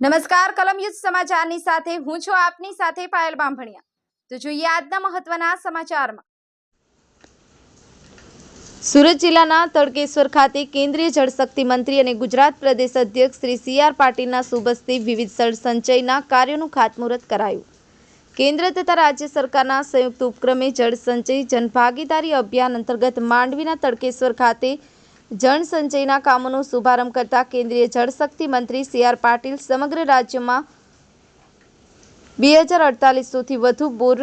નમસ્કાર કલમ યુદ્ધ સમાચારની સાથે હું છું આપની સાથે પાયલ બાંભણિયા। તો જોઈએ આજના મહત્વના સમાચારમાં। સુરત જિલ્લાના તડકેશ્વર ખાતે કેન્દ્રીય જળશક્તિ મંત્રી અને ગુજરાત પ્રદેશ અધ્યક્ષ શ્રી CR પાટીલના શુભ હસ્તે વિવિધ જળ સંચયના કાર્યોનું ખાતમુહૂર્ત કરાયું। કેન્દ્ર તથા રાજ્ય સરકારના સંયુક્ત ઉપક્રમે જળ સંચય જનભાગીદારી અભિયાન અંતર્ગત માંડવીના તડકેશ્વર ખાતે જળ સંચયના કામોનો શુભારંભ કરતા કેન્દ્રીય જળશક્તિ મંત્રી CR પાટીલ સમગ્ર રાજ્યમાં 2048થી વધુ બોર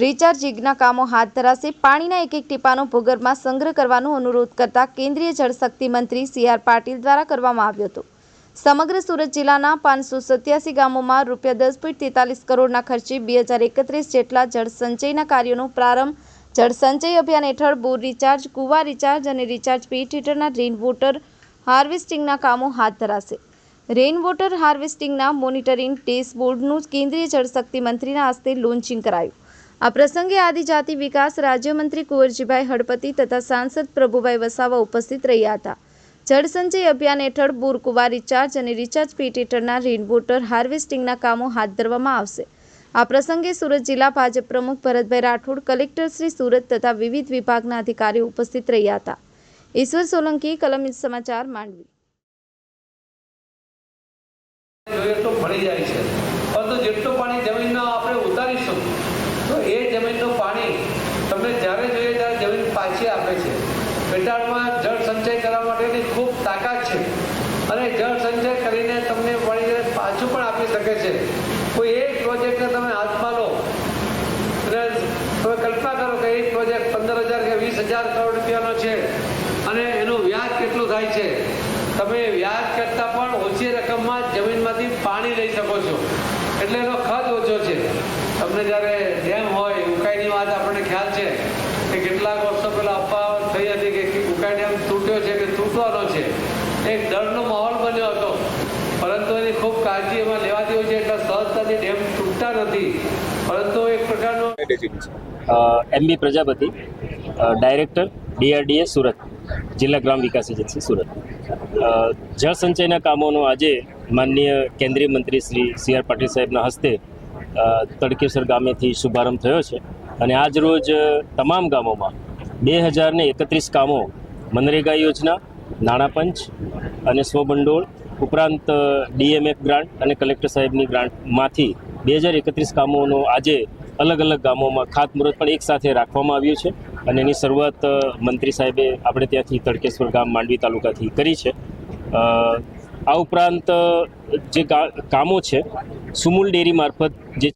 રિચાર્જિંગના કામો હાથ ધરાશે। પાણીના એક એક ટીપાનો ભૂગર્ભમાં સંગ્રહ કરવાનો અનુરોધ કરતા કેન્દ્રીય જળશક્તિ મંત્રી CR પાટીલ દ્વારા કરવામાં આવ્યો હતો। સમગ્ર સુરત જિલ્લાના 587 ગામોમાં ₹10.43 કરોડના ખર્ચે 2031 જેટલા જળ સંચયના કાર્યોનો પ્રારંભ જળ સંચય અભિયાન હેઠળ બોર રિચાર્જ, કુવા રિચાર્જ અને રિચાર્જ પીટ હીટરના રેઇન વોટર હાર્વેસ્ટિંગના કામો હાથ ધરાશે। રેઇન વોટર હાર્વેસ્ટિંગના મોનિટરિંગ ડેશબોર્ડનું કેન્દ્રીય જળશક્તિ મંત્રીના હસ્તે લોન્ચિંગ કરાયું। આ પ્રસંગે આદિજાતિ વિકાસ રાજ્યમંત્રી કુંવરજીભાઈ હળપતિ તથા સાંસદ પ્રભુભાઈ વસાવા ઉપસ્થિત રહ્યા હતા। જળ સંચય અભિયાન હેઠળ બોર, કુવા રિચાર્જ અને રિચાર્જ પીટ હીટરના રેઇન વોટર હાર્વેસ્ટિંગના કામો હાથ ધરવામાં આવશે। આ પ્રસંગે સુરત જિલ્લા ભાજપ પ્રમુખ ભરતભાઈ રાઠોડ, કલેક્ટર શ્રી સુરત તથા વિવિધ વિભાગના અધિકારીઓ ઉપસ્થિત રહ્યા હતા। ઈશ્વર સોલંકી, કલમ યુદ્ધ સમાચાર, માંડવી। એટલું ભળી જાય છે, પરંતુ જેટલું પાણી જમીનમાં આપણે ઉતારીશું તો એ જમીનનું પાણી તમને જ્યારે જોઈએ ત્યારે જમીન પાછી આપે છે। પેટાળમાં જળ સંચય કરવા માટેની ખૂબ તાકાત છે અને જળ સંચય કરીને તમને પાણી પાછું પણ આપી શકે છે। કોઈ એક પ્રોજેક્ટને તમે હાથમાં લો અને તમે કલ્પના કરો કે એક પ્રોજેક્ટ 15,000 કે 20,000 કરોડ રૂપિયાનો છે અને એનું વ્યાજ કેટલું થાય છે। તમે વ્યાજ કરતાં પણ ઓછી રકમમાં જમીનમાંથી પાણી લઈ શકો છો, એટલે એનો ખર્ચ ઓછો છે। તમને જ્યારે ડેમ હોય, ઉકાઈની વાત આપણને ખ્યાલ છે કે કેટલાક વર્ષો પહેલાં અફવા થઈ હતી કે ઉકાઈ ડેમ તૂટ્યો છે કે તૂટવાનો છે, એક ડરનો માહોલ બન્યો હતો, પરંતુ એની ખૂબ કાળજી એમાં લેવાતી હોય છે, એટલે સહજતાથી ડેમ તૂટતા નથી, પરંતુ એક પ્રકારનો MB Prajapati, director DRDA Surat, જિલ્લા ગ્રામ વિકાસ એજન્સી સુરત। જળ સંચયના કામોનો આજે માનનીય કેન્દ્રીય મંત્રી શ્રી CR પાટીલ સાહેબના હસ્તે તડકેશ્વર ગામેથી શુભારંભ થયો છે અને આજ રોજ તમામ ગામોમાં 2031 કામો મનરેગા યોજના, નાણાં પંચ અને સ્વભંડોળ ઉપરાંત DMF ગ્રાન્ટ અને કલેક્ટર સાહેબની ગ્રાન્ટમાંથી 2031 કામોનો આજે અલગ અલગ ગામોમાં ખાતમુહૂર્ત પણ એક સાથે રાખવામાં આવ્યું છે અને એની શરૂઆત મંત્રી સાહેબે આપણે ત્યાંથી તડકેશ્વર ગામ માંડવી તાલુકાથી કરી છે। આ ઉપરાંત જે કામો છે સુમૂલ ડેરી મારફત જે